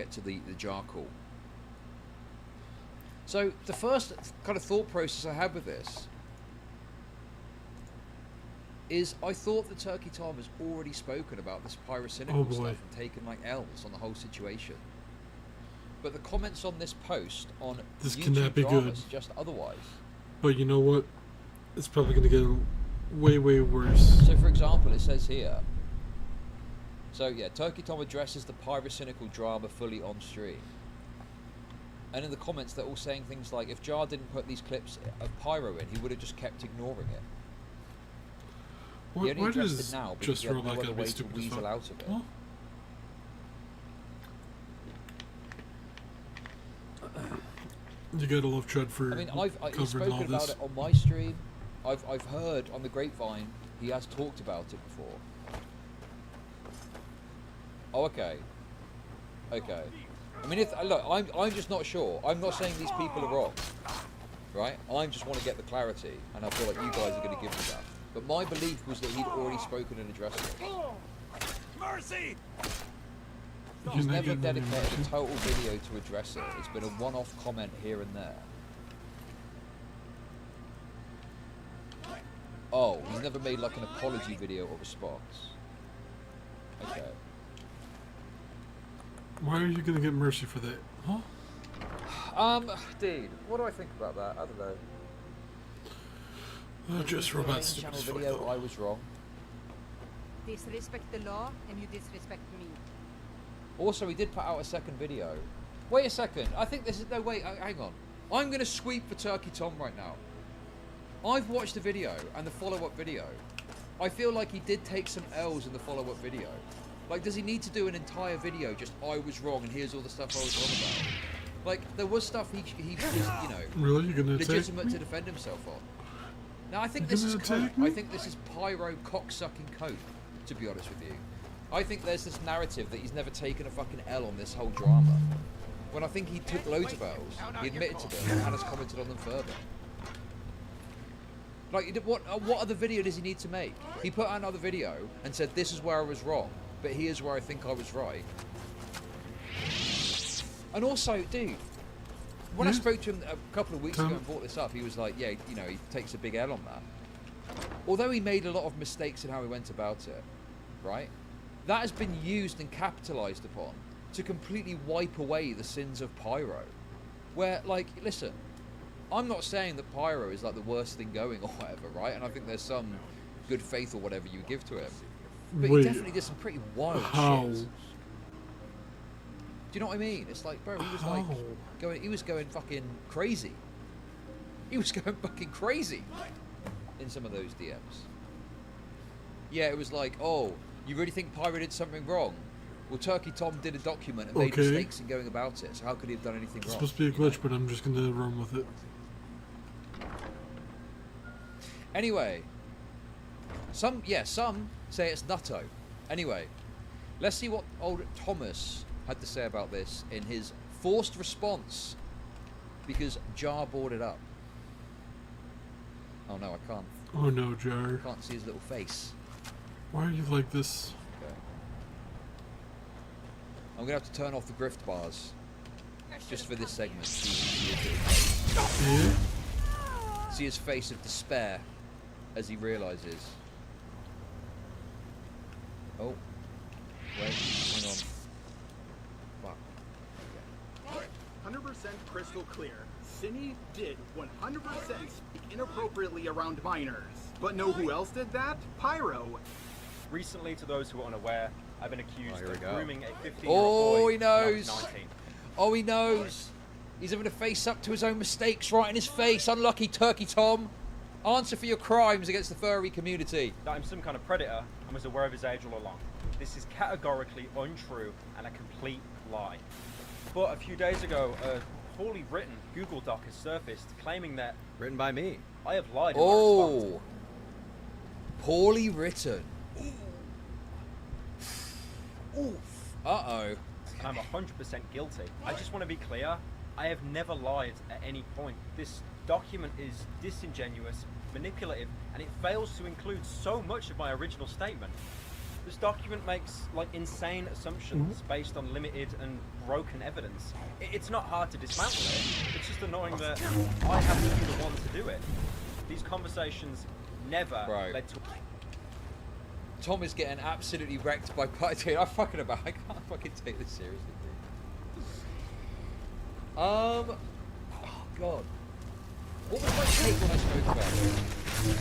get to the jar call. So the first kind of thought process I had with this is I thought that Turkey Tom has already spoken about this pyrocynical stuff and taken like L's on the whole situation. But the comments on this post on this YouTube cannot be drama good. suggest otherwise. But you know what? It's probably going to get way, way worse. So for example, it says here, so yeah, Turkey Tom addresses the pyrocynical drama fully on stream. And in the comments they're all saying things like, if Jar didn't put these clips of pyro in, he would have just kept ignoring it. He only addressed it now because he had no other way to weasel out of it. Huh? You gotta love Tread for I've spoken all about this. it on my stream. I've heard on the grapevine he has talked about it before. Oh, okay. Okay. I mean, look, I'm just not sure. I'm not saying these people are wrong, right? I just want to get the clarity, and I feel like you guys are going to give me that. But my belief was that he'd already spoken and addressed it. Mercy! He's never dedicated a total video to address it. It's been a one-off comment here and there. Oh, he's never made like an apology video or response. Okay. Why are you gonna get mercy for that? Huh? Dude, what do I think about that? I don't know. Just robots. Channel video, I was wrong. Disrespect the law and you disrespect me. Also, he did put out a second video. Wait a second. I think this is... No, wait. Hang on. I'm going to sweep for Turkey Tom right now. I've watched the video and the follow-up video. I feel like he did take some L's in the follow-up video. Like, does he need to do an entire video just, I was wrong and here's all the stuff I was wrong about? Like, there was stuff he was, you know... Really? You're gonna legitimate to defend himself on. Now, I think this is coke. I think this is pyro cock-sucking coke, to be honest with you. I think there's this narrative that he's never taken a fucking L on this whole drama. When I think he took loads of L's, he admitted to them, and has commented on them further. Like, what other video does he need to make? He put out another video and said, this is where I was wrong, but here's where I think I was right. And also, dude, when I spoke to him a couple of weeks ago and brought this up, he was like, yeah, you know, he takes a big L on that. Although he made a lot of mistakes in how he went about it, right? That has been used and capitalized upon to completely wipe away the sins of pyro. Where, like, listen, I'm not saying that pyro is like the worst thing going or whatever, right? And I think there's some good faith or whatever you give to him. But he definitely did some pretty wild shit. Do you know what I mean? It's like, bro, he was like going fucking crazy. He was going fucking crazy in some of those DMs. Yeah, it was like, oh, you really think Pyro did something wrong? Well, Turkey Tom did a document and made mistakes in going about it, so how could he have done anything wrong? It's supposed to be a glitch, but I'm just going to run with it. Anyway, some say it's nutto. Anyway, let's see what old Thomas had to say about this in his forced response, because Jar brought it up. Oh no, I can't. Oh no, Jar. I can't see his little face. Why are you like this? Okay. I'm gonna have to turn off the grift bars just for this segment. See his face of despair as he realizes. Oh, wait, hang on. Fuck. 100% crystal clear. Cinny did 100% speak inappropriately around minors. But know who else did that? Pyro. Recently, to those who are unaware, I've been accused of grooming a 15-year-old boy. Oh, he knows. 19. Oh, he knows. He's having to face up to his own mistakes right in his face. Unlucky Turkey Tom. Answer for your crimes against the furry community. That I'm some kind of predator and was aware of his age all along. This is categorically untrue and a complete lie. But a few days ago, a poorly written Google Doc has surfaced claiming that... Written by me. I have lied in my response. Oh. Poorly written. Oof. Uh-oh. And I'm 100% guilty. I just want to be clear. I have never lied at any point. This document is disingenuous, manipulative, and it fails to include so much of my original statement. This document makes like insane assumptions based on limited and broken evidence. It's not hard to dismantle it. It's just annoying that I have to be the one to do it. These conversations never led to. Tom is getting absolutely wrecked by Dude, I'm fucking about. I can't fucking take this seriously, dude. Oh god. What was my take when I spoke about it?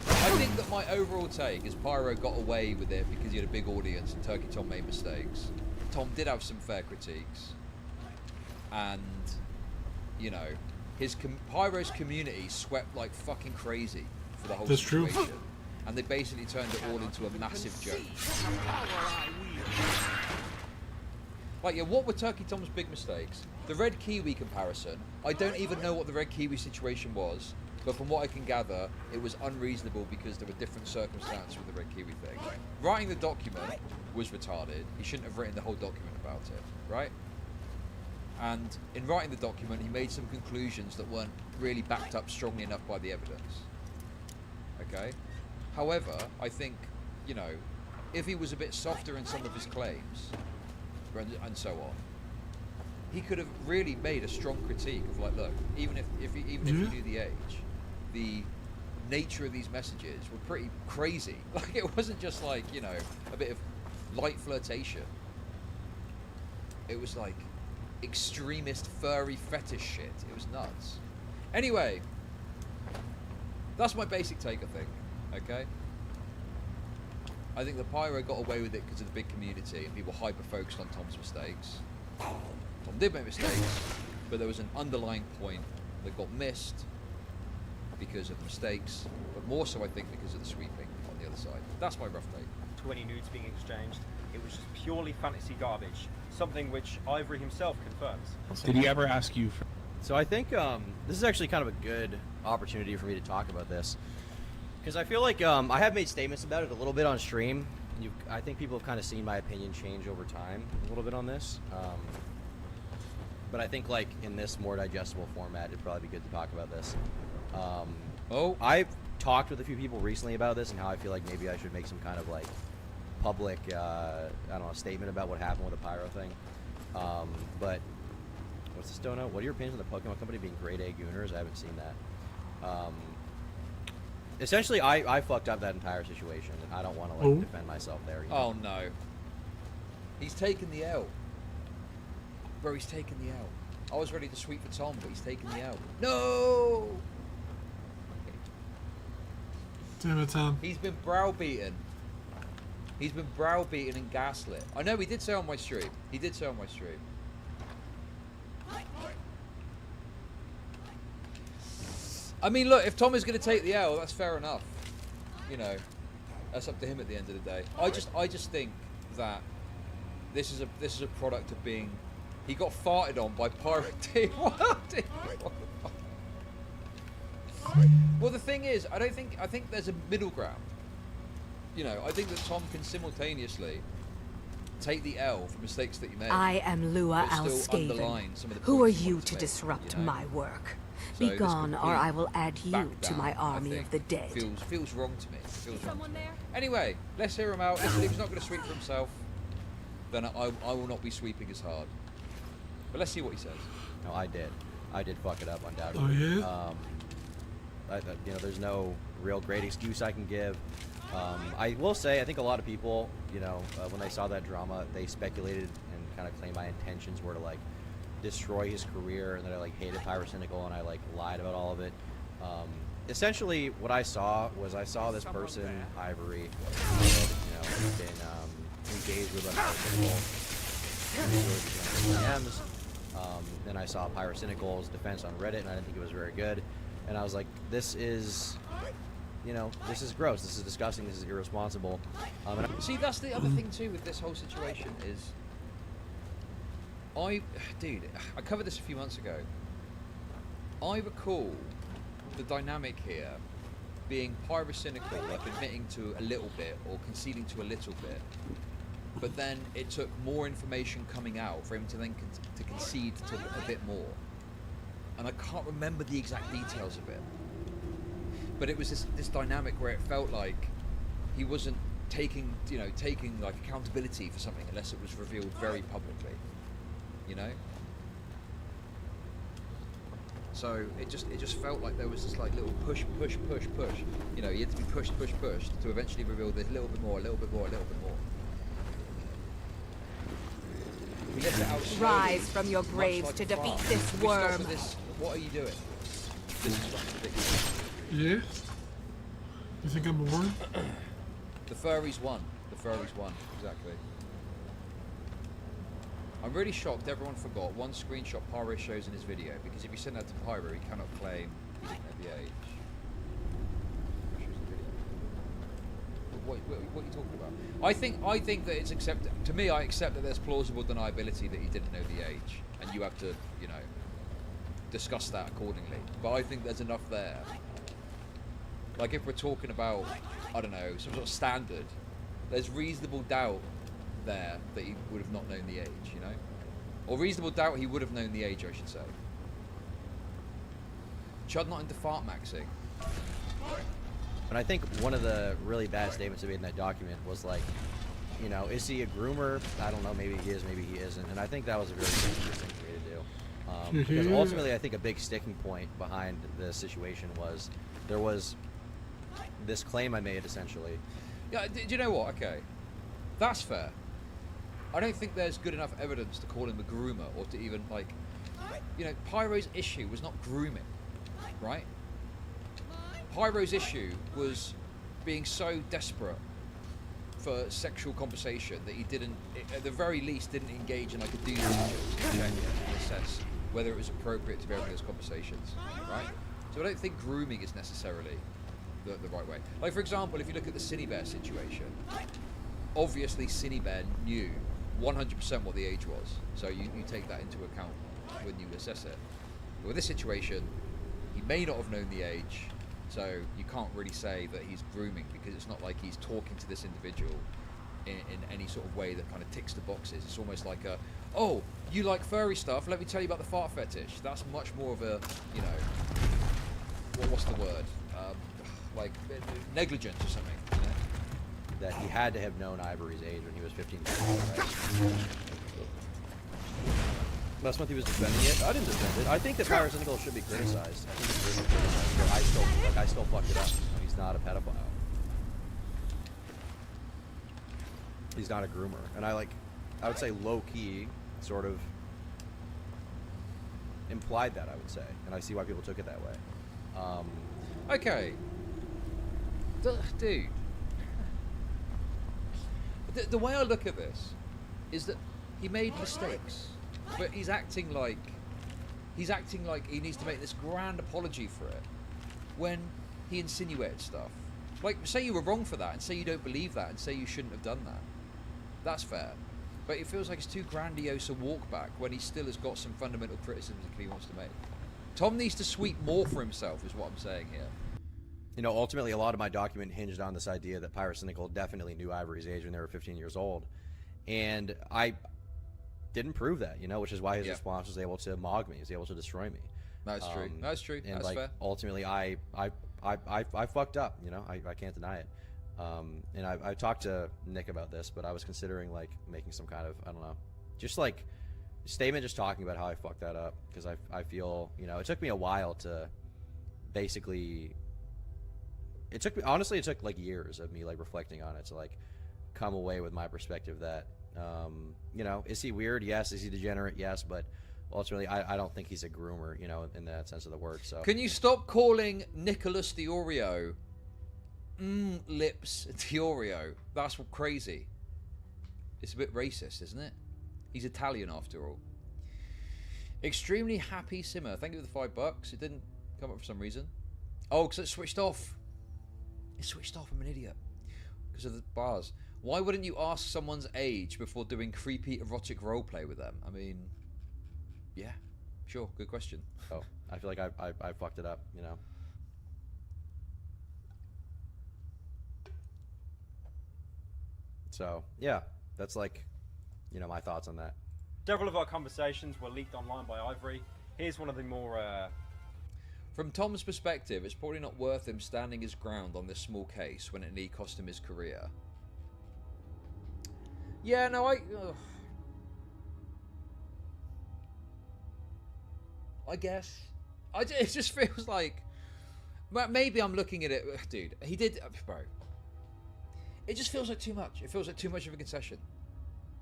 I think that my overall take is Pyro got away with it because he had a big audience and Turkey Tom made mistakes. Tom did have some fair critiques. And, you know, Pyro's community swept like fucking crazy for the whole situation. True. And they basically turned it all into a massive joke. Like, yeah, what were Turkey Tom's big mistakes? The Red Kiwi comparison. I don't even know what the Red Kiwi situation was, but from what I can gather, it was unreasonable because there were different circumstances with the Red Kiwi thing. Writing the document was retarded. He shouldn't have written the whole document about it, right? And in writing the document, he made some conclusions that weren't really backed up strongly enough by the evidence. Okay? However, I think, you know, if he was a bit softer in some of his claims, and so on, he could have really made a strong critique of like, look, even if you knew the age, the nature of these messages were pretty crazy. Like, it wasn't just like, you know, a bit of light flirtation. It was like extremist furry fetish shit. It was nuts. Anyway, that's my basic take, I think. Okay? I think the Pyro got away with it because of the big community and people hyper-focused on Tom's mistakes. Tom did make mistakes, but there was an underlying point that got missed because of the mistakes, but more so I think because of the sweeping on the other side. That's my rough take. 20 nudes being exchanged. It was just purely fantasy garbage, something which Ivory himself confirms. Did he ever ask you for... So I think this is actually kind of a good opportunity for me to talk about this, because I feel like I have made statements about it a little bit on stream. I think people have kind of seen my opinion change over time a little bit on this. But I think like in this more digestible format, it'd probably be good to talk about this. I've talked with a few people recently about this and how I feel like maybe I should make some kind of like public, I don't know, statement about what happened with the Pyro thing. But what's this donut? What are your opinions on the Pokemon Company being grade A gooners? I haven't seen that. Essentially, I fucked up that entire situation, and I don't want to like defend myself there. You know? Oh no. He's taken the L. Bro, he's taken the L. I was ready to sweep for Tom, but he's taken the L. No! Damn it, Tom. He's been browbeaten. He's been browbeaten and gaslit. I know, he did say on my stream. He did say on my stream. I mean, look, if Tom is going to take the L, that's fair enough. You know, that's up to him at the end of the day. I just think that this is a product of being. He got farted on by Pirate Team. Well, the thing is, I think there's a middle ground. You know, I think that Tom can simultaneously take the L for mistakes that he made. I am Lua but still Alskaven. underline some of the Who are points he you wanted to make, disrupt you know? my work? So Be gone, or I will add you back to down, my I army think, of the dead. Feels wrong to me. Feels wrong to Someone me. there? Anyway, let's hear him out. Listen, if he's not going to sweep for himself, then I will not be sweeping as hard. But let's see what he says. No, I did fuck it up undoubtedly. Oh yeah. You know, there's no real great excuse I can give. I will say, I think a lot of people, you know, when they saw that drama, they speculated and kind of claimed my intentions were to like destroy his career and that I like hated Pyrocynical and I like lied about all of it. Essentially, what I saw was this person, Ivory, who had, you know, been engaged with DMs. Then I saw Pyrocynical's defense on Reddit, and I didn't think it was very good. And I was like, this is, you know, this is gross. This is disgusting. This is irresponsible. See, that's the other thing too with this whole situation is, I covered this a few months ago. I recall the dynamic here being Pyrocynical, like admitting to a little bit or conceding to a little bit, but then it took more information coming out for him to then to concede to a bit more. And I can't remember the exact details of it, but it was this dynamic where it felt like he wasn't taking like accountability for something unless it was revealed very publicly, you know. So it just felt like there was this like little push, you know. You had to be pushed to eventually reveal this little bit more. We let it out slowly, Rise from your much graves like to a defeat fart. this Can we stop worm. with this? What are you doing? This is fucking ridiculous. Yeah? You think I'm a worm? The furries won. Exactly. I'm really shocked everyone forgot one screenshot Pyro shows in his video, because if you send that to Pyro, he cannot claim he didn't know the age. Shows the video. What are you talking about? I think that it's accepted. To me, I accept that there's plausible deniability that he didn't know the age, and you have to, you know, discuss that accordingly. But I think there's enough there. Like if we're talking about, I don't know, some sort of standard, there's reasonable doubt there that he would have not known the age, you know? Or reasonable doubt he would have known the age, I should say. Chud not into fart maxing. But I think one of the really bad statements I made in that document was like, you know, is he a groomer? I don't know, maybe he is, maybe he isn't. And I think that was a very dangerous thing for me to do. Because ultimately I think a big sticking point behind this situation was there was this claim I made essentially. Yeah, do you know what? Okay. That's fair. I don't think there's good enough evidence to call him a groomer or to even, like, you know, Pyro's issue was not grooming, right? Pyro's issue was being so desperate for sexual conversation that he didn't, at the very least, didn't engage in like a due diligence check to assess whether it was appropriate to be having those conversations, right? So I don't think grooming is necessarily the right way. Like, for example, if you look at the Cinebear situation, obviously Cinebear knew 100% what the age was, so you take that into account when you assess it. But with this situation, he may not have known the age, so you can't really say that he's grooming, because it's not like he's talking to this individual in any sort of way that kind of ticks the boxes. It's almost like a, oh, you like furry stuff, let me tell you about the fart fetish. That's much more of a, you know, what's the word? Like negligence or something, you know? That he had to have known Ivory's age when he was 15 years old, right? Last month he was defending it. I didn't defend it. I think that Pyro Cynical should be criticized. I think it's really criticized, but I still fucked it up. He's not a pedophile. He's not a groomer. And I would say low-key sort of implied that, I would say. And I see why people took it that way. Okay. Dude. The way I look at this is that he made mistakes, but he's acting like he needs to make this grand apology for it when he insinuated stuff. Like, say you were wrong for that, and say you don't believe that, and say you shouldn't have done that. That's fair. But it feels like it's too grandiose a walk back when he still has got some fundamental criticisms that he wants to make. Tom needs to sweep more for himself, is what I'm saying here. You know, ultimately, a lot of my document hinged on this idea that Pyro Cynical definitely knew Ivory's age when they were 15 years old. And I didn't prove that, you know, which is why his response was able to mog me, he was able to destroy me. That's true. That's true. And that's like, fair. ultimately, I fucked up, you know, I can't deny it. And I talked to Nick about this, but I was considering, like, making some kind of, I don't know, just like statement just talking about how I fucked that up, because I feel, you know, it took me a while to basically, it took like years of me like reflecting on it to like come away with my perspective that, you know, is he weird? Yes. Is he degenerate? Yes. But ultimately, I don't think he's a groomer, you know, in that sense of the word. So can you stop calling Nicholas Diorio Lips Diorio? That's crazy. It's a bit racist, isn't it? He's Italian after all. Extremely happy Simmer. Thank you for the $5. It didn't come up for some reason. Oh, because it switched off. It switched off. I'm an idiot. Because of the bars. Why wouldn't you ask someone's age before doing creepy erotic roleplay with them? I mean, yeah, sure. Good question. Oh, I feel like I fucked it up, you know. So yeah, that's like, you know, my thoughts on that. Several of our conversations were leaked online by Ivory. Here's one of the more From Tom's perspective, it's probably not worth him standing his ground on this small case when it nearly cost him his career. Yeah, no, I guess. It just feels like... Maybe I'm looking at it... Dude, he did... Bro. It just feels like too much. It feels like too much of a concession.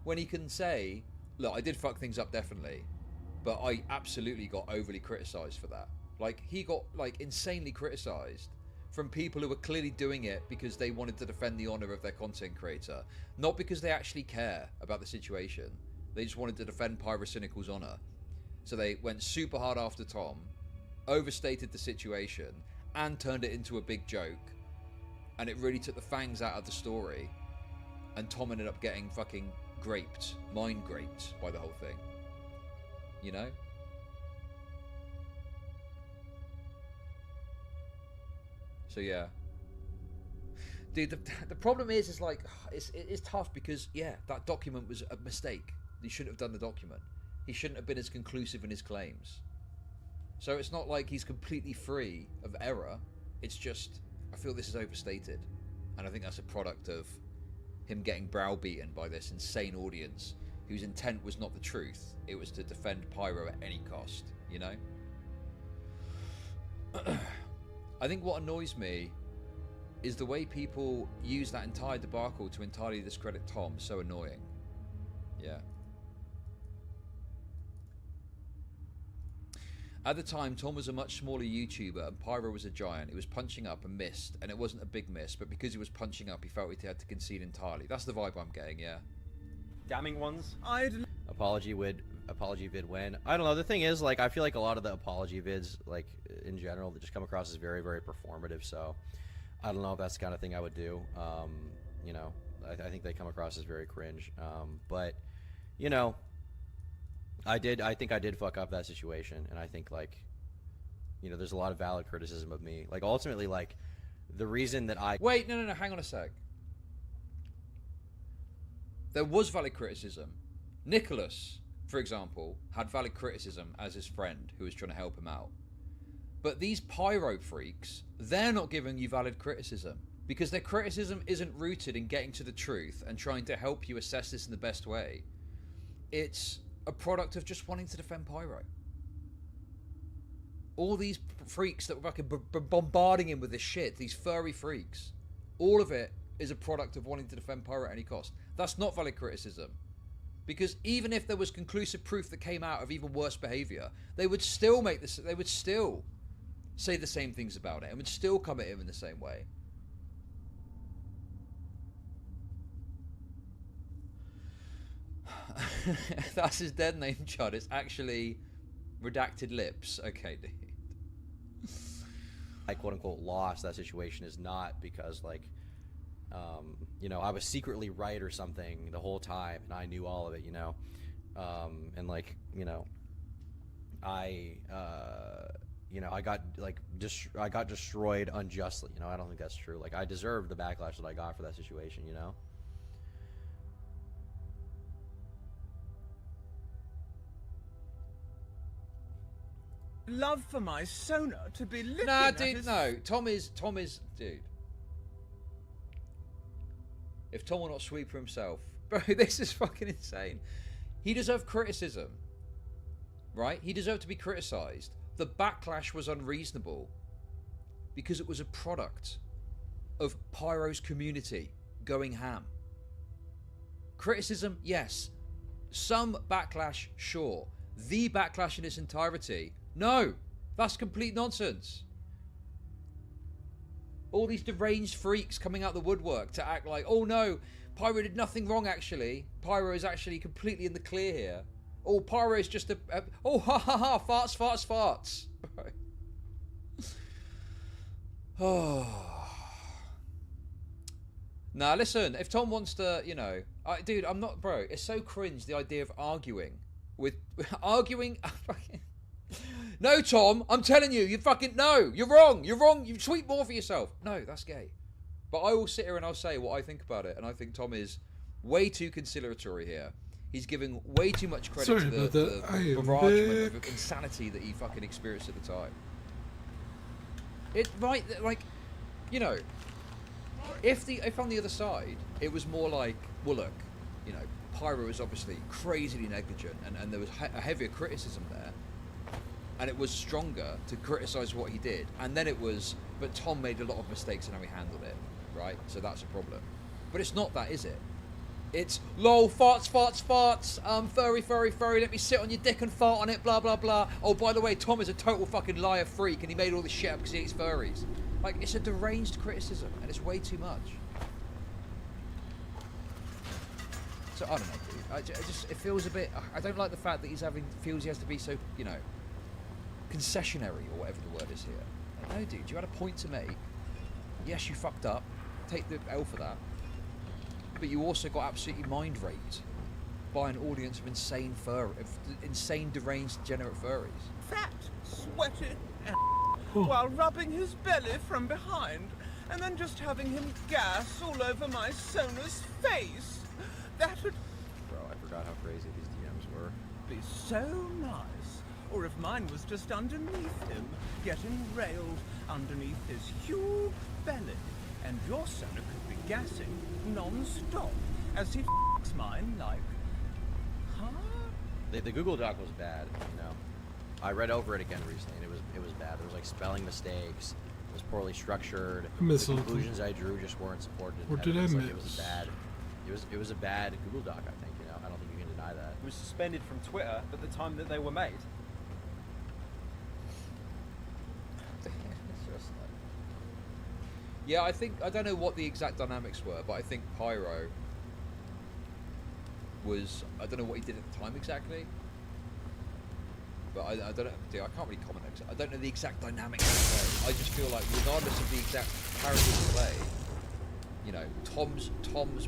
When he can say, look, I did fuck things up, definitely. But I absolutely got overly criticised for that. Like, he got, like, insanely criticised from people who were clearly doing it because they wanted to defend the honour of their content creator. Not because they actually care about the situation. They just wanted to defend Pyrocynical's honour. So they went super hard after Tom, overstated the situation, and turned it into a big joke. And it really took the fangs out of the story. And Tom ended up getting fucking graped, mind graped by the whole thing. You know? So yeah. Dude, the problem is like, it's tough because, yeah, that document was a mistake. He shouldn't have done the document. He shouldn't have been as conclusive in his claims. So it's not like he's completely free of error. It's just, I feel this is overstated. And I think that's a product of him getting browbeaten by this insane audience whose intent was not the truth. It was to defend Pyro at any cost, you know? I think what annoys me is the way people use that entire debacle to entirely discredit Tom. So annoying. Yeah. At the time, Tom was a much smaller YouTuber and Pyro was a giant. He was punching up and missed, and it wasn't a big miss, but because he was punching up, he felt he had to concede entirely. That's the vibe I'm getting, yeah. Damning ones. Apology vid when. I don't know. The thing is, like, I feel like a lot of the apology vids, like, in general, they just come across as very, very performative, so I don't know if that's the kind of thing I would do. You know, I think they come across as very cringe. But, you know, I think I did fuck up that situation, and I think, like, you know, there's a lot of valid criticism of me. Like, ultimately, like, the reason that I... Wait, no, hang on a sec. There was valid criticism. Nicholas, for example, had valid criticism as his friend who was trying to help him out. But these Pyro freaks, they're not giving you valid criticism because their criticism isn't rooted in getting to the truth and trying to help you assess this in the best way. It's a product of just wanting to defend Pyro. All these freaks that were fucking bombarding him with this shit, these furry freaks, all of it is a product of wanting to defend Pyro at any cost. That's not valid criticism. Because even if there was conclusive proof that came out of even worse behaviour, they would still make this, they would still say the same things about it and would still come at him in the same way. That's his dead name, Chud. It's actually redacted lips. Okay, dude. I quote unquote lost that situation is not because, like, you know, I was secretly right or something the whole time and I knew all of it, you know. And, like, you know, I got, like, I got destroyed unjustly, you know. I don't think that's true. Like, I deserved the backlash that I got for that situation, you know. Love for my Sona to be looking Nah, dude, no. Tom is, dude. If Tom will not sweep for himself. Bro, this is fucking insane. He deserved criticism. Right? He deserved to be criticised. The backlash was unreasonable. Because it was a product of Pyro's community going ham. Criticism, yes. Some backlash, sure. The backlash in its entirety, no. That's complete nonsense. All these deranged freaks coming out the woodwork to act like, oh no, Pyro did nothing wrong actually. Pyro is actually completely in the clear here. Oh, Pyro is just oh, ha ha ha, farts, farts, farts. Oh. Nah, listen, if Tom wants to, you know, dude, I'm not, bro, it's so cringe, the idea of arguing. Arguing, no, Tom, I'm telling you, you fucking, no, you're wrong, you tweet more for yourself. No, that's gay. But I will sit here and I'll say what I think about it, and I think Tom is way too conciliatory here. He's giving way too much credit to the barragement of insanity that he fucking experienced at the time. Like, you know, if on the other side, it was more like, well look, you know, Pyro was obviously crazily negligent, and there was a heavier criticism there, and it was stronger to criticise what he did, and then it was, but Tom made a lot of mistakes in how he handled it, right? So that's a problem. But it's not that, is it? It's, lol, farts, furry, let me sit on your dick and fart on it, blah, blah, blah. Oh, by the way, Tom is a total fucking liar freak, and he made all this shit up because he hates furries. Like, it's a deranged criticism, and it's way too much. So, I don't know, dude. It feels a bit, I don't like the fact that feels he has to be so, you know, concessionary, or whatever the word is here. Like, no, dude, you had a point to make. Yes, you fucked up. Take the L for that. But you also got absolutely mind raped by an audience of insane, deranged, degenerate furries. Fat, sweaty, while rubbing his belly from behind, and then just having him gas all over my Sona's face. That'd Bro, I forgot how crazy these DMs were. be so nice. Or if mine was just underneath him, getting railed underneath his huge belly, and your Sona could be gassing non-stop as he f***s mine like, huh? The Google Doc was bad, you know. I read over it again recently, and it was bad. There was like spelling mistakes. It was poorly structured. I missed The something. conclusions I drew just weren't supported. What did I It miss? was bad. It was a bad Google Doc, I think. You know, I don't think you can deny that. It was suspended from Twitter at the time that they were made. It's just like... Yeah, I don't know what the exact dynamics were, but I think Pyro was, I don't know what he did at the time exactly, but I don't know, dude, I can't really comment. I don't know the exact dynamics of the play. I just feel like regardless of the exact character of the play, you know, Tom's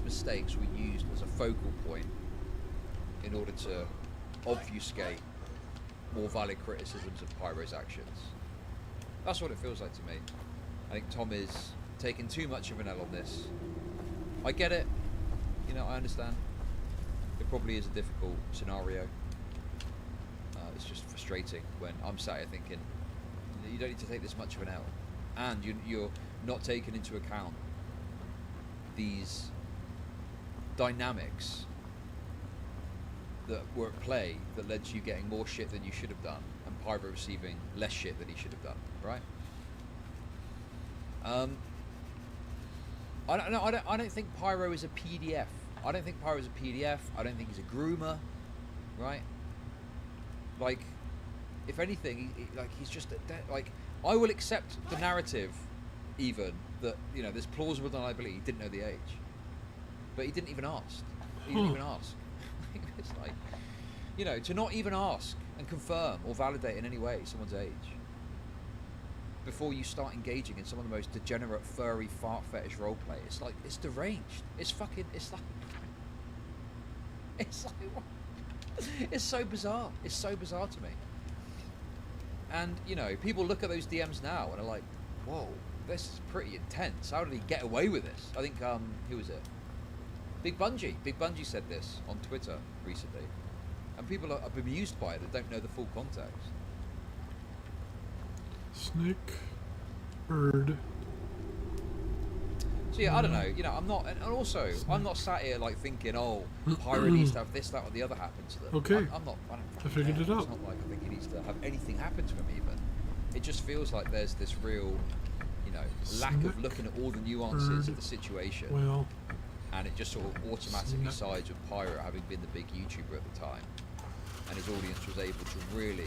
mistakes were used as a focal point in order to obfuscate more valid criticisms of Pyro's actions. That's what it feels like to me. I think Tom is taking too much of an L on this. I get it, you know, I understand. It probably is a difficult scenario. It's just frustrating when I'm sat here thinking, you don't need to take this much of an L. And you're not taking into account these dynamics that were at play that led to you getting more shit than you should have done, and Pyro receiving less shit than he should have done, right? I don't think Pyro is a PDF. I don't think Pyro is a PDF. I don't think he's a groomer, right? Like, if anything, he's just like, I will accept the narrative, even that, you know, there's plausible deniability. He didn't know the age, but he didn't even ask. He didn't even ask. It's like, you know, to not even ask and confirm or validate in any way someone's age before you start engaging in some of the most degenerate, furry, fart fetish roleplay. It's like, it's deranged. It's fucking, it's like what? It's so bizarre. It's so bizarre to me. And, you know, people look at those DMs now and are like, whoa, this is pretty intense. How did he get away with this? I think, who was it? Big Bungie said this on Twitter recently. And people are bemused by it that don't know the full context. Snake, bird. So yeah, I don't know. You know, I'm not, and also I'm not sat here like thinking, oh, Pyro needs to have this, that, or the other happen to them. Okay. I'm not. I figured it out. It's not like I think he needs to have anything happen to him even. It just feels like there's this real, you know, lack of looking at all the nuances of the situation. Well, and it just sort of automatically sides with Pyro having been the big YouTuber at the time, and his audience was able to really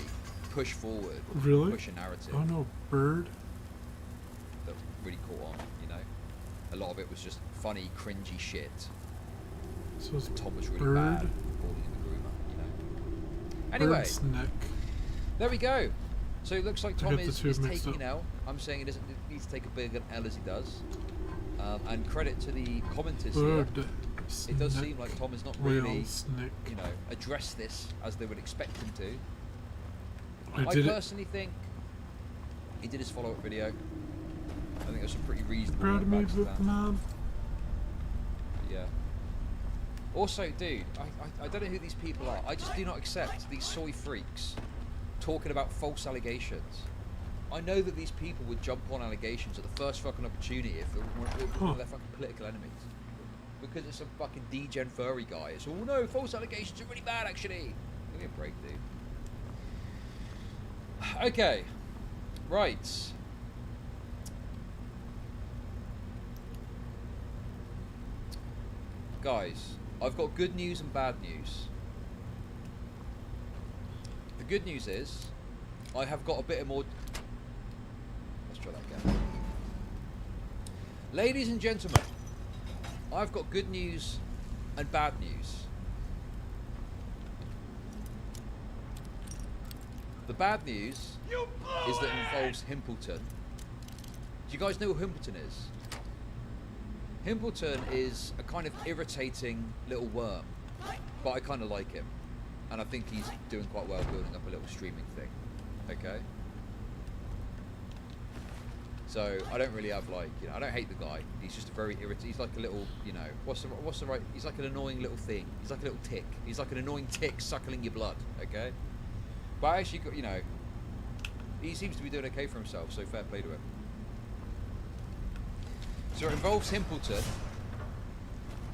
push forward, push a narrative. Oh no, bird. That really caught on, you know. A lot of it was just funny, cringy shit. So it's Tom was really bird, bad at calling him the groomer, you know. Anyway, bird's neck. there we go. So it looks like Tom got the is two mixed taking up. an L. I'm saying he doesn't need to take a big L as he does. And credit to the commenters Bird. here. It does seem like Tom has not Whale, really, snake. you know, addressed this as they would expect him to. I I did it. personally think he did his follow-up video. I think there's some pretty reasonable Proud of me, feedback to that. Mom. Yeah. Also, dude, I don't know who these people are. I just do not accept these soy freaks talking about false allegations. I know that these people would jump on allegations at the first fucking opportunity if they were one of their fucking political enemies. because it's some fucking degen furry guy. It's all, no, false allegations are really bad, actually. Give me a break, dude. Okay. Right. Guys, I've got good news and bad news. The good news is, I have got a bit of more... Let's try that again. Ladies and gentlemen, I've got good news and bad news. The bad news is that it involves Himpleton. Do you guys know who Himpleton is? Himpleton is a kind of irritating little worm, but I kind of like him. And I think he's doing quite well building up a little streaming thing. Okay? So, I don't really have like, you know, I don't hate the guy. He's just a very irritating, he's like a little, you know, what's the right, he's like an annoying little thing. He's like a little tick. He's like an annoying tick suckling your blood, okay? But I actually, you know, he seems to be doing okay for himself, so fair play to him. So it involves Himpleton.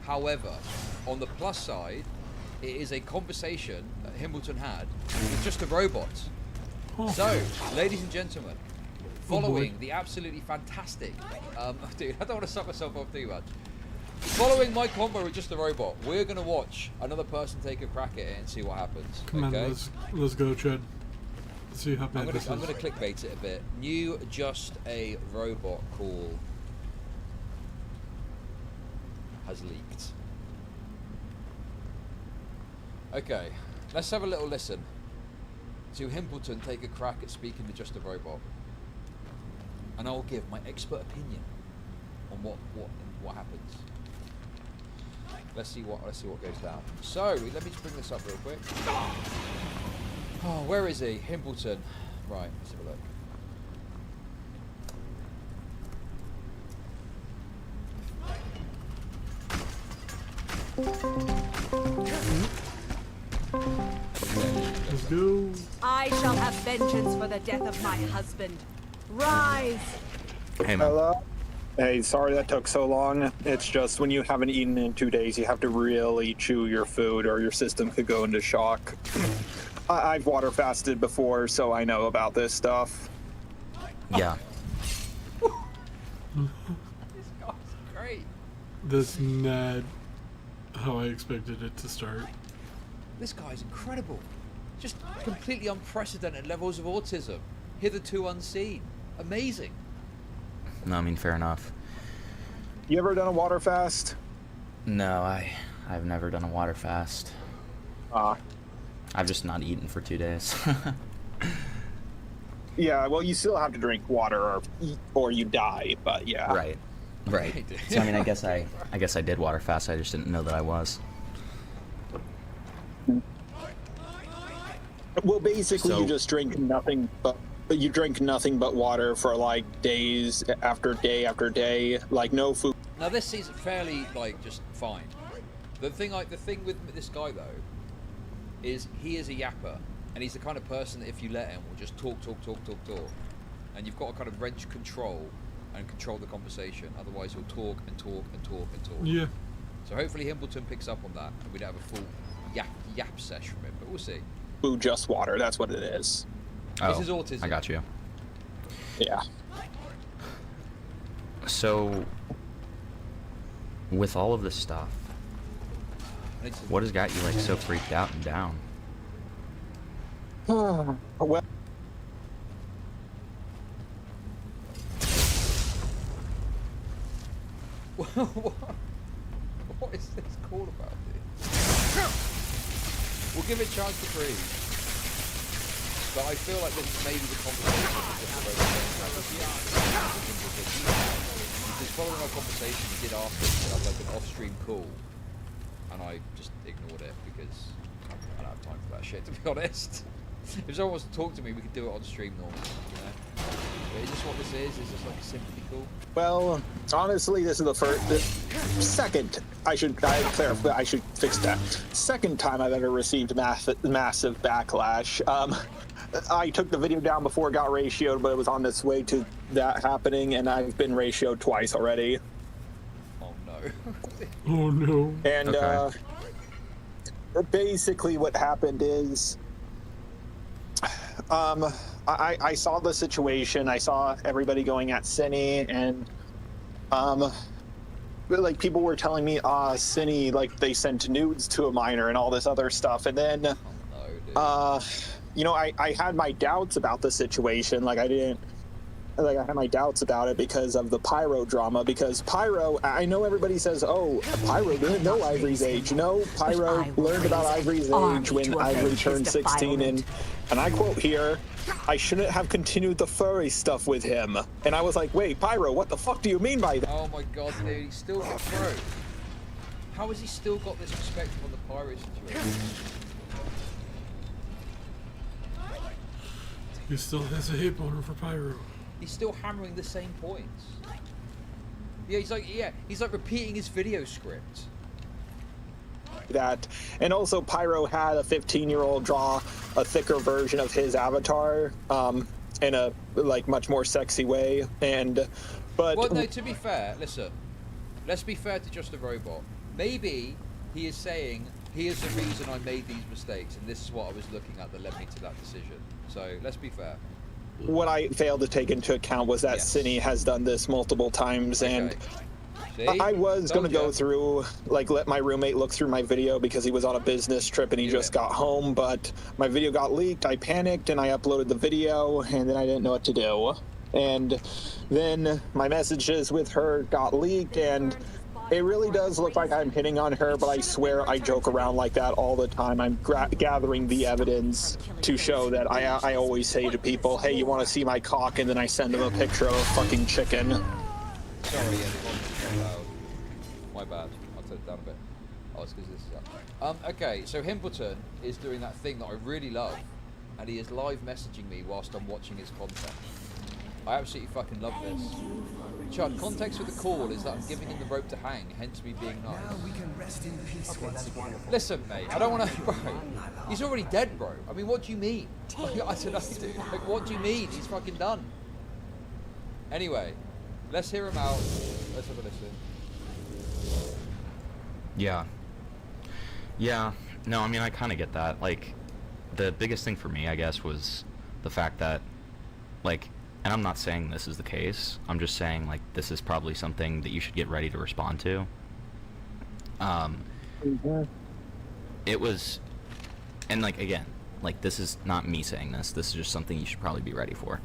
However, on the plus side, it is a conversation that Himpleton had with just a robot. So, ladies and gentlemen, following the absolutely fantastic, dude, I don't want to suck myself off too much. Following my combo with just a robot, we're going to watch another person take a crack at it and see what happens. Come okay? on, let's go, Chad. Let's see how bad this is. I'm going to clickbait it a bit. New just a robot call has leaked. Okay, let's have a little listen to Himpleton take a crack at speaking to just a robot, and I'll give my expert opinion on what happens. Let's see what goes down. So let me just bring this up real quick. Oh, where is he? Himpleton. Right, let's have a look. Let's go. I shall have vengeance for the death of my husband. Rise! Hey, man. Hello? Hey, sorry that took so long. It's just when you haven't eaten in 2 days, you have to really chew your food or your system could go into shock. I've water fasted before, so I know about this stuff. Yeah. This guy's great. That's not how I expected it to start. This guy's incredible. Just completely unprecedented levels of autism. Hitherto unseen. Amazing. No, I mean, fair enough. You ever done a water fast? No, I've never done a water fast. I've just not eaten for 2 days. Yeah, well, you still have to drink water or you die, but yeah. Right. So I mean, I guess I did water fast. I just didn't know that I was. Well, basically, So- you just drink nothing but water for like days after day after day, like no food. Now this seems fairly like just fine. The thing with this guy though is he is a yapper, and he's the kind of person that if you let him will just talk, and you've got to kind of wrench control and control the conversation. Otherwise, he'll talk and talk. Yeah. So hopefully Himpleton picks up on that, and we'd have a full yap sesh from him. But we'll see. Food, just water. That's what it is. Oh, This is autism. I got you. Yeah. So, with all of this stuff, what has got you like so freaked out and down? Well, What is this call about, dude? We'll give it a chance to breathe. But I feel like this is maybe the conversation that just because following our conversation, he did ask us to have like an off-stream call, and I just ignored it because I don't have time for that shit, to be honest. If someone wants to talk to me, we could do it on stream normally, you know? But is this what this is? Is this like a sympathy call? well, honestly, this is the second. I should clarify. I should fix that. Second time I've ever received massive backlash. I took the video down before it got ratioed, but it was on its way to that happening, and I've been ratioed twice already. Oh no. Oh no. And Okay. basically what happened is I saw the situation. I saw everybody going at Cinny, and like people were telling me, Cinny, like they sent nudes to a minor and all this other stuff. And then you know, I had my doubts about the situation. Like I had my doubts about it because of the Pyro drama. Because Pyro, I know everybody says, oh, Pyro didn't know Ivory's age. No, Pyro learned about Ivory's age when Ivory turned 16. And I quote here, I shouldn't have continued the furry stuff with him. And I was like, wait, Pyro, what the fuck do you mean by that? Oh my god, dude, he's still got Pyro. How has he still got this perspective on the Pyro situation? He still has a hate boner for Pyro. He's still hammering the same points. Yeah, he's like repeating his video script. That, and also Pyro had a 15-year-old draw a thicker version of his avatar in a like much more sexy way. But well, no, to be fair, listen, let's be fair to Just a Robot. Maybe he is saying, here's the reason I made these mistakes, and this is what I was looking at that led me to that decision. So let's be fair. What I failed to take into account was that Cinny has done this multiple times, and I was going to go through, like, let my roommate look through my video because he was on a business trip and he just got home, but my video got leaked. I panicked and I uploaded the video, and then I didn't know what to do. And then my messages with her got leaked, and it really does look like I'm hitting on her, but I swear I joke around like that all the time. I'm gathering the evidence to show that I always say to people, hey, you want to see my cock? And then I send them a picture of a fucking chicken. Sorry, yeah, loud. My bad. I'll turn it down a bit. Oh, it's because this is up. Okay, so Himbleton is doing that thing that I really love, and he is live messaging me whilst I'm watching his content. I absolutely fucking love this. Chuck, context for the call is that I'm giving him the rope to hang, hence me being nice. Now we can rest in peace once again. Listen, mate, I don't want to... Bro, he's already dead, bro. I mean, what do you mean? I don't know, dude. Like, what do you mean? He's fucking done. Anyway, let's hear him out. Let's have a listen. Yeah. Yeah. No, I mean, I kind of get that. Like, the biggest thing for me, I guess, was the fact that, like... And I'm not saying this is the case. I'm just saying, like, this is probably something that you should get ready to respond to. It was... And, like, again, like, this is not me saying this. This is just something you should probably be ready for.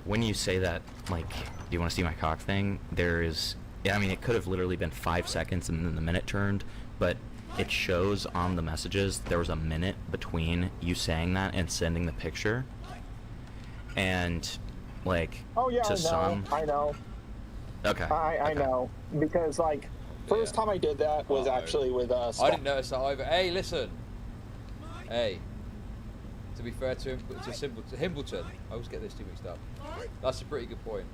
When you say that, like, do you want to see my cock thing, there is... I mean, it could have literally been 5 seconds and then the minute turned, but it shows on the messages there was a minute between you saying that and sending the picture. And, like, to some... I know. Okay. I know. Because, like, first time I did that was actually with us. I didn't notice that either. Hey, listen. Hey. To be fair to Himbleton, I always get this too mixed up. That's a pretty good point.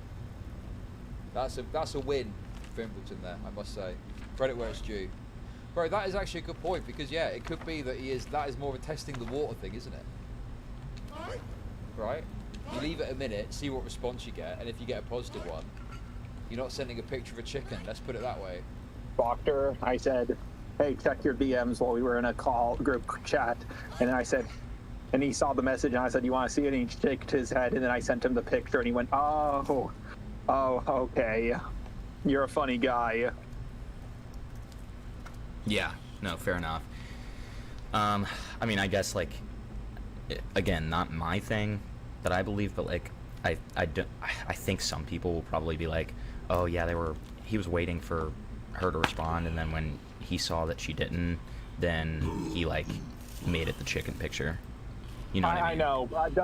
That's a win for Himbleton there, I must say. Credit where it's due. Bro, that is actually a good point, because, yeah, it could be that that is more of a testing the water thing, isn't it? Right? You leave it a minute, see what response you get, and if you get a positive one, you're not sending a picture of a chicken, let's put it that way. Doctor, I said, hey, check your DMs while we were in a group chat, and then I said, and he saw the message, and I said, you want to see it? And he shaked his head, and then I sent him the picture, and he went, oh, okay, you're a funny guy. Yeah, no, fair enough. I mean, I guess, like, again, not my thing that I believe, but, like, I think some people will probably be like, oh yeah, he was waiting for her to respond, and then when he saw that she didn't, then he, like, made it the chicken picture. You know what I mean? I know. I've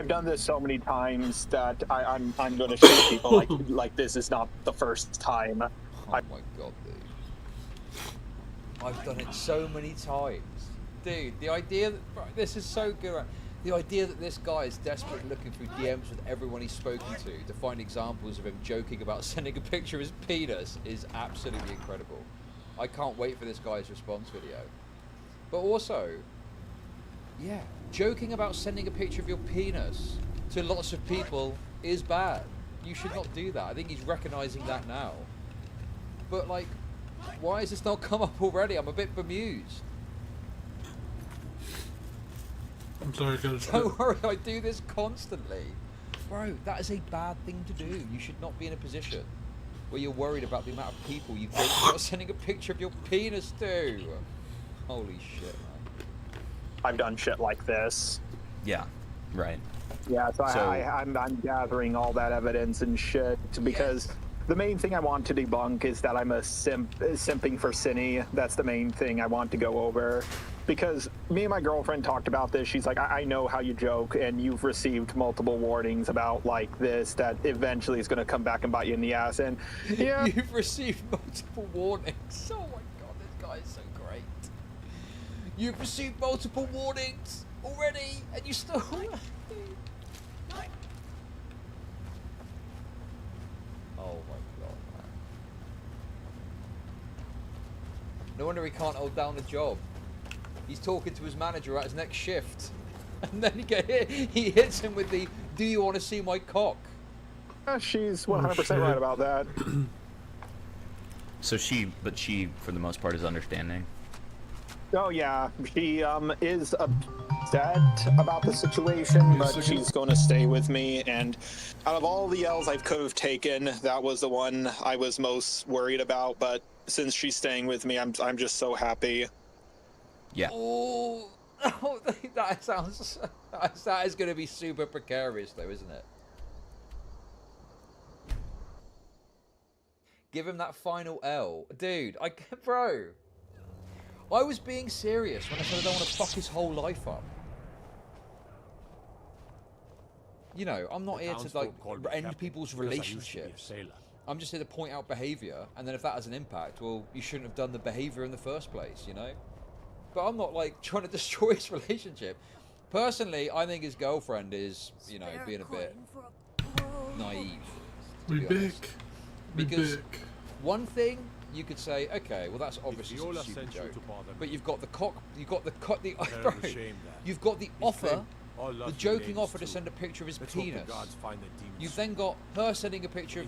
done this so many times that I'm going to show people like this is not the first time. Oh my god, dude. I've done it so many times. Dude, the idea that... Bro, this is so good, right? The idea that this guy is desperately looking through DMs with everyone he's spoken to find examples of him joking about sending a picture of his penis is absolutely incredible. I can't wait for this guy's response video. But also, yeah, joking about sending a picture of your penis to lots of people is bad. You should not do that. I think he's recognizing that now. But like, why has this not come up already? I'm a bit bemused. I'm sorry, guys. Don't worry, I do this constantly. Bro, that is a bad thing to do. You should not be in a position where you're worried about the amount of people you've got sending a picture of your penis to. Holy shit, man. I've done shit like this. Yeah, right. Yeah, so, So- I'm gathering all that evidence and shit because the main thing I want to debunk is that I'm a simping for Cinny. That's the main thing I want to go over. Because me and my girlfriend talked about this. She's like, I know how you joke, and you've received multiple warnings about like this that eventually is going to come back and bite you in the ass. And yeah, You've received multiple warnings. Oh my god, this guy is so great. You've received multiple warnings already, and you still... Oh my god, man. No wonder he can't hold down a job. He's talking to his manager at his next shift. And then he hits him with the, do you want to see my cock? she's 100% right about that. So she, for the most part, is understanding. Oh yeah, she is upset about the situation, but she's going to stay with me. And out of all the L's I could have taken, that was the one I was most worried about. But since she's staying with me, I'm just so happy. Yeah. Oh, that sounds... That is going to be super precarious, though, isn't it? Give him that final L. Dude, bro. I was being serious when I said I don't want to fuck his whole life up. You know, I'm not here to, like, end people's relationships. I'm just here to point out behaviour, and then if that has an impact, well, you shouldn't have done the behaviour in the first place, you know? But I'm not, like, trying to destroy his relationship. Personally, I think his girlfriend is, you know, being a bit naive. We big. Because one thing you could say, okay, well that's obviously some stupid joke. But you've got the bro, you've got the offer, the joking offer to send a picture of his penis. You've then got her sending a picture of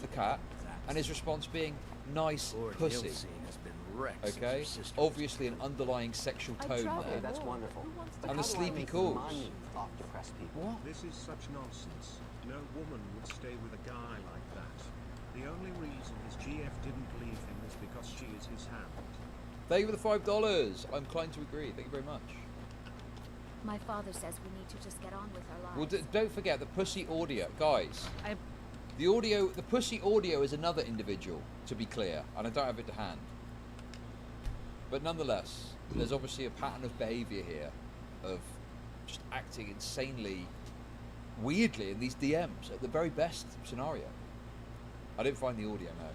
the cat, and his response being nice pussy. Okay, obviously an underlying sexual tone there. That's wonderful. And the sleepy calls. What? This is such nonsense. No woman would stay with a guy like that. The only reason his GF didn't leave him is because she is his hand. Thank you for the $5. I'm inclined to agree. Thank you very much. My father says we need to just get on with our lives. Well, don't forget the pussy audio, guys. The pussy audio is another individual, to be clear, and I don't have it to hand. But nonetheless, there's obviously a pattern of behaviour here, of just acting insanely, weirdly in these DMs at the very best scenario. I didn't find the audio, no.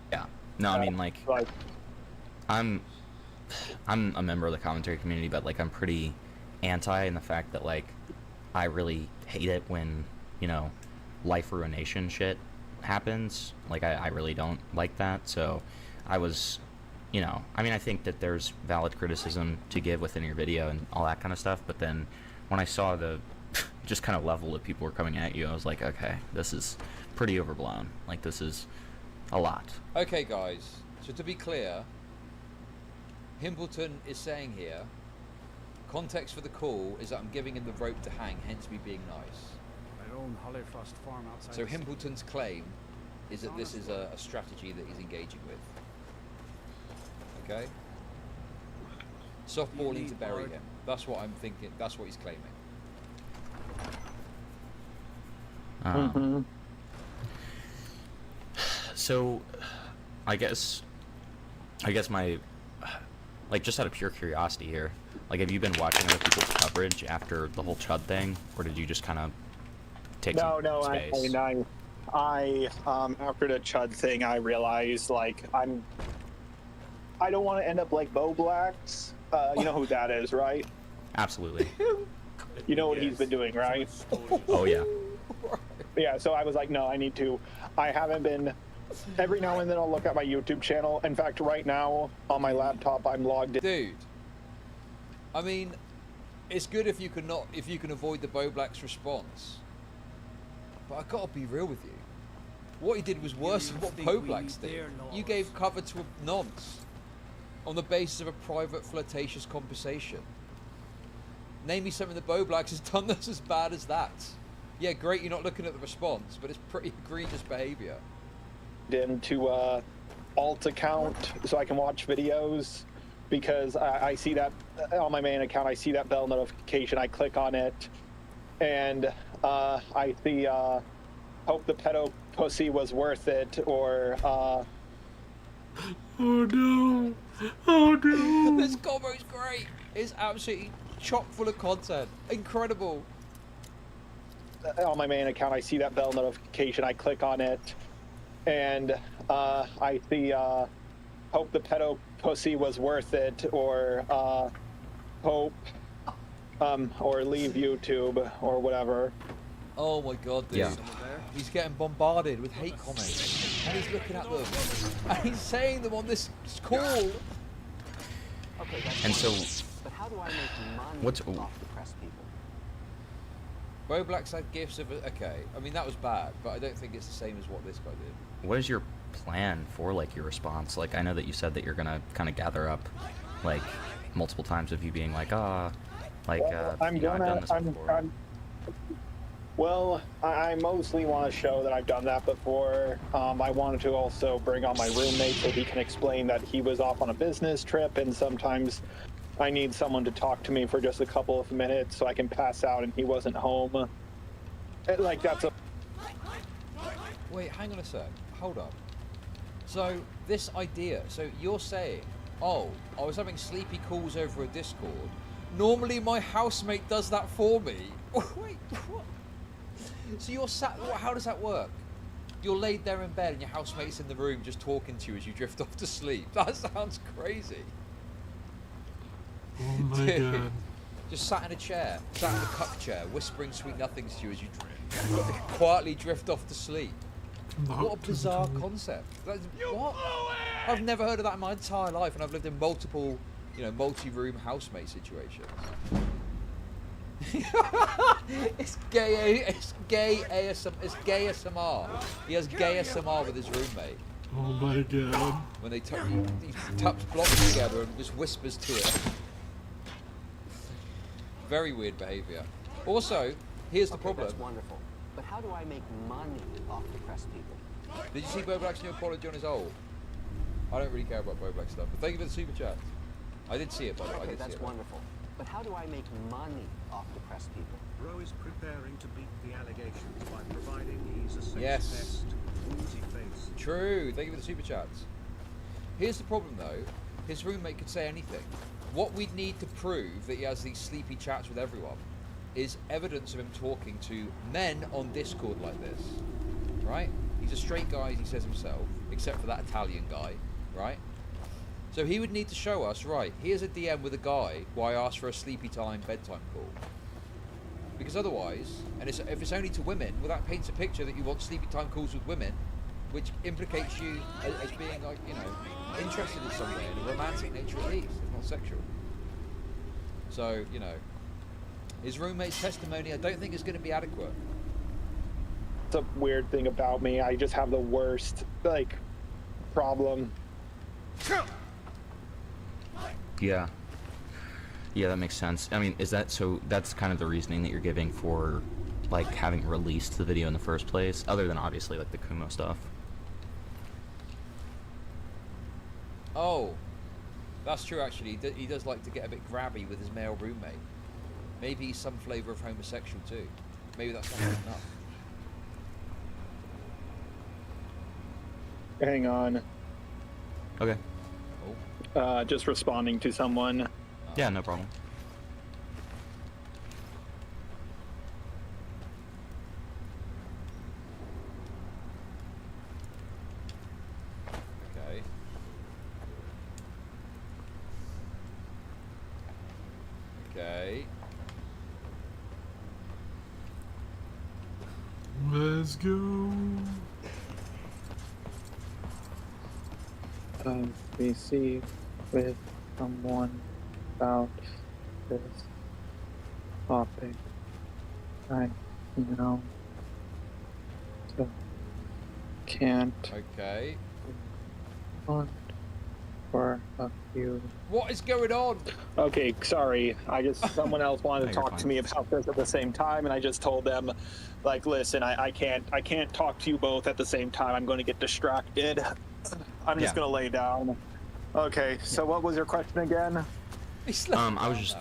Yeah. No, I mean, like, I'm a member of the commentary community, but like I'm pretty anti in the fact that like I really hate it when, you know, life ruination shit happens. Like I really don't like that. So I was, you know, I mean, I think that there's valid criticism to give within your video and all that kind of stuff, but then when I saw the just kind of level that people were coming at you, I was like, okay, this is pretty overblown. Like, this is a lot. Okay, guys, so to be clear, Himbleton is saying here, context for the call is that I'm giving him the rope to hang, hence me being nice. Our own Hollyfrost farm outside. So Himbleton's claim is that this is a strategy that he's engaging with. Okay? Softballing to bury him. That's what I'm thinking. That's what he's claiming. So, I guess my, like, just out of pure curiosity here, like, have you been watching other people's coverage after the whole Chud thing, or did you just kind of take some space? I after the Chud thing, I realized, like, I don't want to end up like Bo Blacks. You know who that is, right? Absolutely. You know what he's been doing, right? Oh, yeah. Yeah, so I was like, no, I need to. I haven't been... Every now and then I'll look at my YouTube channel. In fact, right now, on my laptop, I'm logged in. Dude, I mean, it's good if you can avoid the Bo Black's response. But I gotta be real with you. What he did was worse than what Poblax did. You gave cover to a nonce on the basis of a private flirtatious conversation. Name me something that Poblax has done that's as bad as that. Yeah, great, you're not looking at the response, but it's pretty egregious behavior. Into alt account so I can watch videos, because I see that on my main account. I see that bell notification. I click on it, and I see hope the pedo pussy was worth it, or oh no, oh no. This combo is great. It's absolutely chock full of content. Incredible. on my main account. I see that bell notification. I click on it, and I see hope the pedo pussy was worth it, or hope or leave YouTube or whatever. Oh my god, dude. Yeah. He's getting bombarded with hate comments. And he's looking at them. And he's saying them on this call. Okay, that's And so, but how do I make money what's off the press people? Roblox had gifts of okay. I mean that was bad, but I don't think it's the same as what this guy did. what is your plan for like your response? Like, I know that you said that you're gonna kind of gather up like multiple times of you being like, I've done this before. Well, I mostly want to show that I've done that before. I wanted to also bring on my roommate so he can explain that he was off on a business trip, and sometimes I need someone to talk to me for just a couple of minutes so I can pass out and he wasn't home. Like, that's a... Wait, hang on a sec. Hold up. So, this idea, so you're saying, oh, I was having sleepy calls over a Discord. Normally my housemate does that for me. Wait, what? So you're sat, how does that work? You're laid there in bed and your housemate's in the room just talking to you as you drift off to sleep. That sounds crazy. Oh my god. Just sat in a chair, sat in a cup chair, whispering sweet nothings to you as you quietly drift off to sleep. What a bizarre concept. What? I've never heard of that in my entire life, and I've lived in multiple, multi-room housemate situations. It's gay ASMR. It's gay ASMR. He has gay ASMR with his roommate. Oh my god. When they he taps blocks together and just whispers to it. Very weird behaviour. Also, here's the problem. That's wonderful. But how do I make money off the press people? Did you see Boblack's new apology on his old? I don't really care about Boblack stuff, but thank you for the super chat. I did see it, by the way. I did see That's it. wonderful. But how do I make money off the press people? Bro is preparing to beat the allegations by providing he's a sex Yes. pest, woozy face. True. Thank you for the super chats. Here's the problem, though. His roommate could say anything. What we'd need to prove that he has these sleepy chats with everyone is evidence of him talking to men on Discord like this, right? He's a straight guy, as he says himself, except for that Italian guy, right? So he would need to show us, right, here's a DM with a guy who I asked for a sleepy time bedtime call. Because otherwise, and if it's only to women, well, that paints a picture that you want sleepy time calls with women, which implicates you as being, like, interested in some way, in a romantic nature at least, if not sexual. So, his roommate's testimony I don't think is going to be adequate. It's a weird thing about me. I just have the worst, problem. Yeah, that makes sense. I mean, that's kind of the reasoning that you're giving for, having released the video in the first place, other than obviously, the Kumo stuff? Oh, that's true actually. He does like to get a bit grabby with his male roommate. Maybe he's some flavour of homosexual too. Maybe that's not enough. Hang on. Okay. Just responding to someone. Yeah, no problem. Okay. Okay. Let's go. We see with someone about this topic. I know to can't Okay. hunt for a few. What is going on? Okay, sorry. Someone else wanted No, to you're talk fine. to me about this at the same time, and I just told them, like, listen, I can't talk to you both at the same time. I'm going to get distracted. I'm just Yeah. going to lay down. Okay, so what was your question again? I was just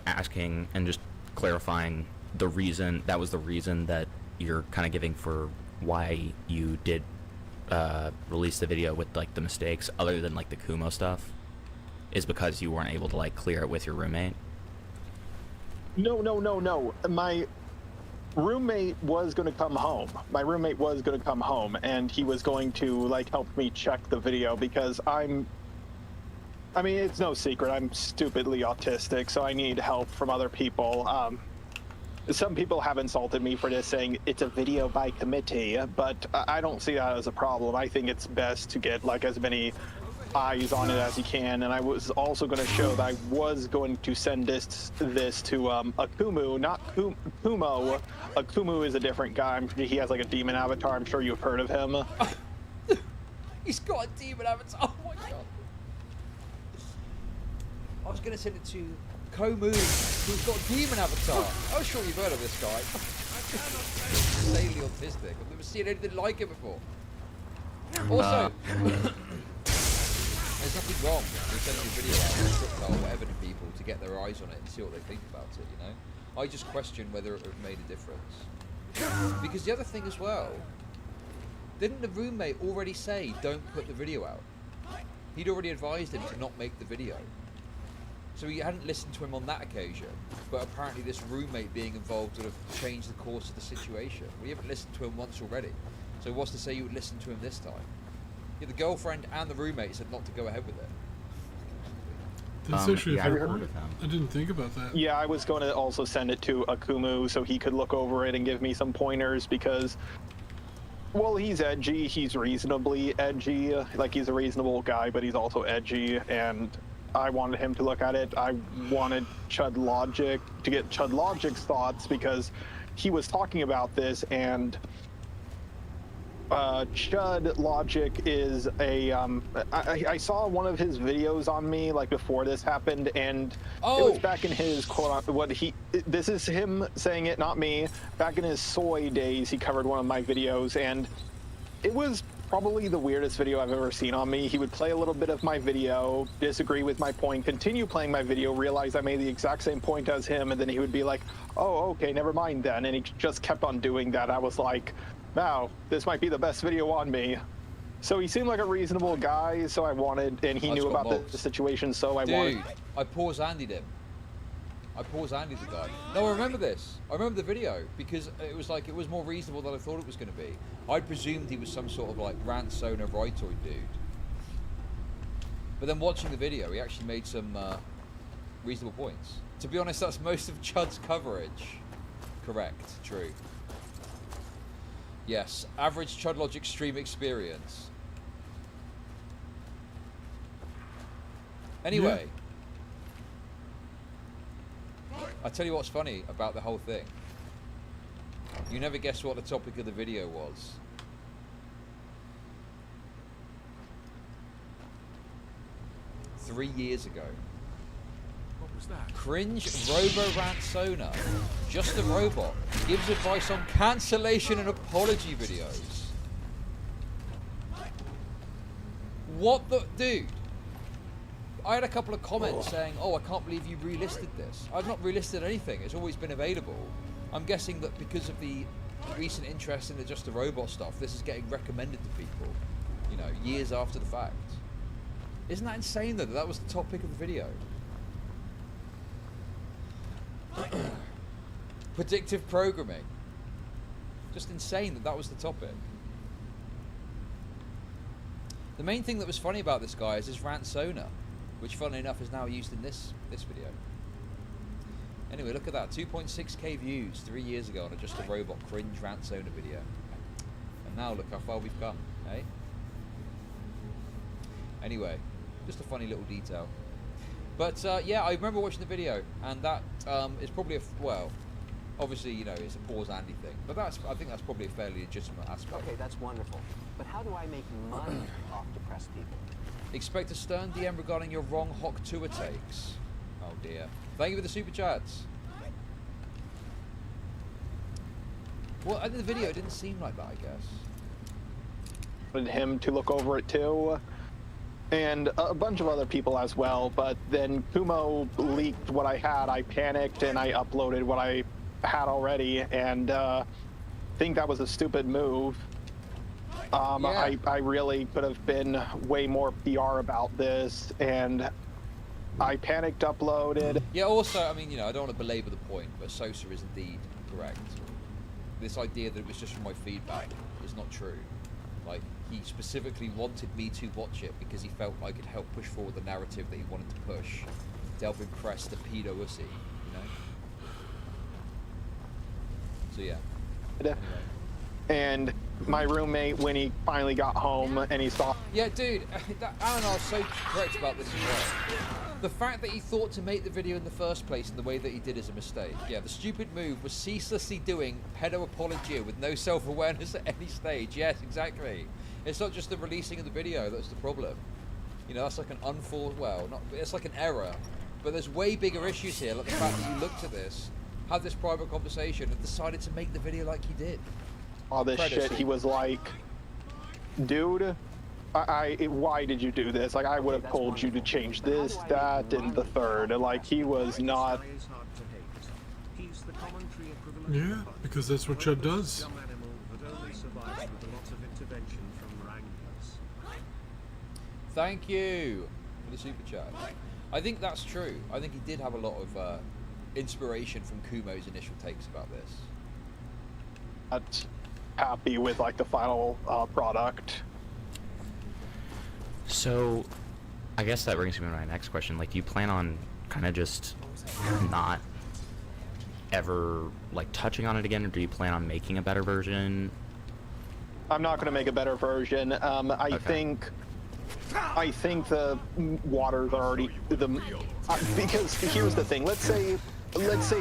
asking and just clarifying the reason. That was the reason that you're kind of giving for why you did release the video with like the mistakes, other than like the Kumo stuff, is because you weren't able to like clear it with your roommate. No. My roommate was going to come home. And he was going to like help me check the video because it's no secret, I'm stupidly autistic, so I need help from other people. Some people have insulted me for this, saying it's a video by committee, but I don't see that as a problem. I think it's best to get like as many eyes on it as you can, and I was also going to show that I was going to send this to Akumu, not Kumo. Akumu is a different guy. He has like a demon avatar. I'm sure you've heard of him. He's got a demon avatar. Oh my god. I was going to send it to Komu, who's got a demon avatar. I'm sure you've heard of this guy. Insanely autistic. I've never seen anything like it before. Also, there's nothing wrong with sending a video out or whatever to people to get their eyes on it and see what they think about it, you know? I just question whether it would have made a difference. Because the other thing as well, didn't the roommate already say don't put the video out? He'd already advised him to not make the video. So he hadn't listened to him on that occasion, but apparently this roommate being involved would have changed the course of the situation. We haven't listened to him once already. So what's to say you would listen to him this time? Yeah, the girlfriend and the roommate said not to go ahead with it. That's actually a fair heard point. of him. I didn't think about that. Yeah, I was going to also send it to Akumu so he could look over it and give me some pointers because, well, he's edgy. He's reasonably edgy. Like, he's a reasonable guy, but he's also edgy, and I wanted him to look at it. I wanted Chud Logic to get Chud Logic's thoughts because he was talking about this, and Chud Logic is a I saw one of his videos on me like before this happened, and it was back in his this is him saying it, not me. Back in his soy days, he covered one of my videos, and it was probably the weirdest video I've ever seen on me. He would play a little bit of my video, disagree with my point, continue playing my video, realize I made the exact same point as him, and then he would be like, oh, okay, never mind then. And he just kept on doing that. I was like, wow, this might be the best video on me. So he seemed like a reasonable guy, so I wanted, and he knew about the situation, so I wanted. I pause Andy'd him. I pause Andy the guy. No, I remember this. I remember the video because it was like, it was more reasonable than I thought it was going to be. I presumed he was some sort of like Ransona Rightoid dude. But then watching the video, he actually made some reasonable points. To be honest, that's most of Chud's coverage. Correct. True. Yes. Average Chud Logic stream experience. Anyway. Yeah. I tell you what's funny about the whole thing. You never guess what the topic of the video was. Three years ago. What was that? Cringe Robo Ransona, just a robot, gives advice on cancellation and apology videos. What the dude? I had a couple of comments saying, oh, I can't believe you relisted this. I've not relisted anything. It's always been available. I'm guessing that because of the recent interest in the Just a Robot stuff, this is getting recommended to people, you know, years after the fact. Isn't that insane, though, that that was the topic of the video? Predictive programming. Just insane that that was the topic. The main thing that was funny about this guy is his Ransona, which, funnily enough, is now used in this video. Anyway, look at that. 2.6k views 3 years ago on a Just a Robot cringe Ransona video. And now look how far we've come, eh? Anyway, just a funny little detail. But, yeah, I remember watching the video, and that is probably, well, Obviously, you know, it's a pause Andy thing, but I think that's probably a fairly legitimate aspect. Okay, that's wonderful. But how do I make money off depressed people? Expect a stern DM regarding your wrong Hawk tour takes. Oh dear. Thank you for the super chats. Well, in the video, it didn't seem like that, I guess. Wanted him to look over it too, and a bunch of other people as well. But then Kumo leaked what I had. I panicked and I uploaded what I had already, and think that was a stupid move. Yeah. I really could have been way more PR about this, and I panicked, uploaded. Yeah, also, I mean, you know, I don't want to belabor the point, but Sosa is indeed correct. This idea that it was just from my feedback is not true. Like, he specifically wanted me to watch it because he felt I could help push forward the narrative that he wanted to push to help impress the pedo ussy, you know? So, yeah. Anyway. And my roommate, when he finally got home and he saw... Yeah, dude, Alan was so correct about this as well. The fact that he thought to make the video in the first place in the way that he did is a mistake. Yeah, the stupid move was ceaselessly doing pedo apologia with no self-awareness at any stage. Yes, exactly. It's not just the releasing of the video that's the problem. You know, that's like an it's like an error. But there's way bigger issues here, like the fact that you looked at this, had this private conversation, and decided to make the video like you did. All this shit, he was like, dude, why did you do this? Like, I would have told you to change this, that, and the third. Like, he was not... Yeah, because that's what Chud does. Thank you for the super chat. I think that's true. I think he did have a lot of inspiration from Kumo's initial takes about this. Not happy with, like, the final product. So, I guess that brings me to my next question. Like, do you plan on kind of just not ever, like, touching on it again, or do you plan on making a better version? I'm not going to make a better version. I think the waters are already because here's the thing. Let's say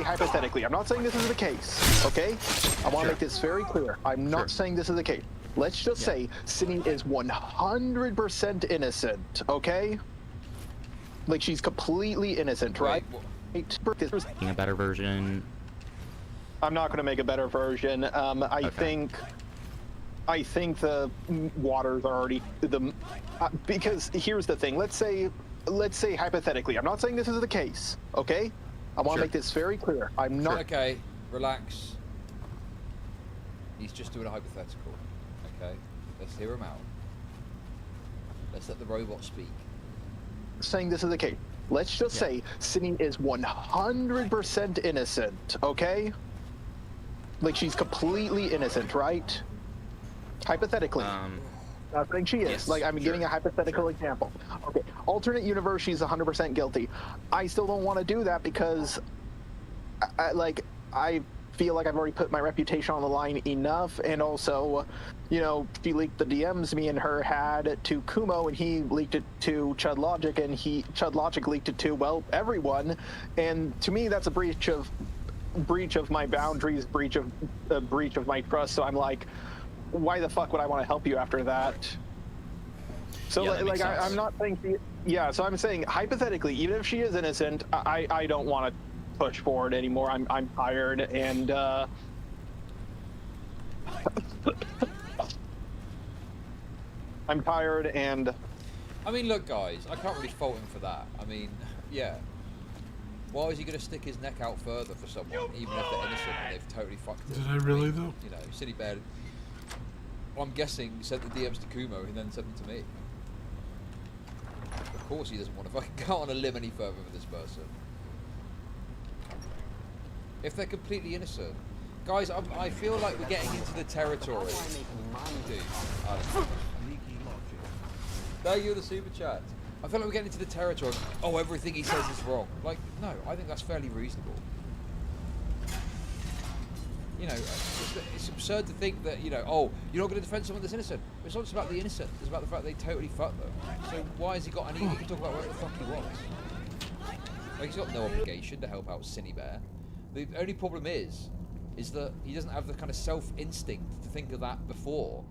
hypothetically, I'm not saying this is the case, okay? I want to make this very clear. I'm not saying this is the case. Let's just say Cindy is 100% innocent, okay? Like, she's completely innocent, right? Making a better version. I'm not going to make a better version. I think the waters are already because here's the thing. Let's say hypothetically, I'm not saying this is the case, okay? I want to make this very clear. I'm not. Okay, relax. He's just doing a hypothetical. Okay, let's hear him out. Let's let the robot speak. Saying this is the case. Let's just say Cindy is 100% innocent, okay? Like, she's completely innocent, right? Hypothetically. I think she is. Yes, like, I'm giving a hypothetical example. Okay, alternate universe, she's 100% guilty. I still don't want to do that because, I feel like I've already put my reputation on the line enough, and also, you know, she leaked the DMs me and her had to Kumo, and he leaked it to Chud Logic, and Chud Logic leaked it to, well, everyone, and to me, that's a breach of my boundaries, breach of my trust. So I'm like, why the fuck would I want to help you after that? So I'm not saying so I'm saying hypothetically, even if she is innocent, I don't want to push forward anymore. I'm tired, and I'm tired, and I mean, look, guys, I can't really fault him for that. I mean, yeah. Why is he going to stick his neck out further for someone, even if they're innocent and they've totally fucked it? Did I really, though? You know, City Bear, I'm guessing, sent the DMs to Kumo and then sent them to me. Of course he doesn't want to fucking go on a limb any further with this person. If they're completely innocent. Guys, I feel like we're getting into the territory. Dude, I don't know. Thank you for the super chat. I feel like we're getting into the territory of, oh, everything he says is wrong. Like, no, I think that's fairly reasonable. You know, it's absurd to think that, you know, oh, you're not going to defend someone that's innocent. It's not just about the innocent. It's about the fact they totally fucked them. So why has he got any... He can talk about what the fuck he wants. Like, he's got no obligation to help out Cinny Bear. The only problem is is that he doesn't have the kind of self-instinct to think of that before.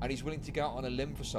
And he's willing to go out on a limb for someone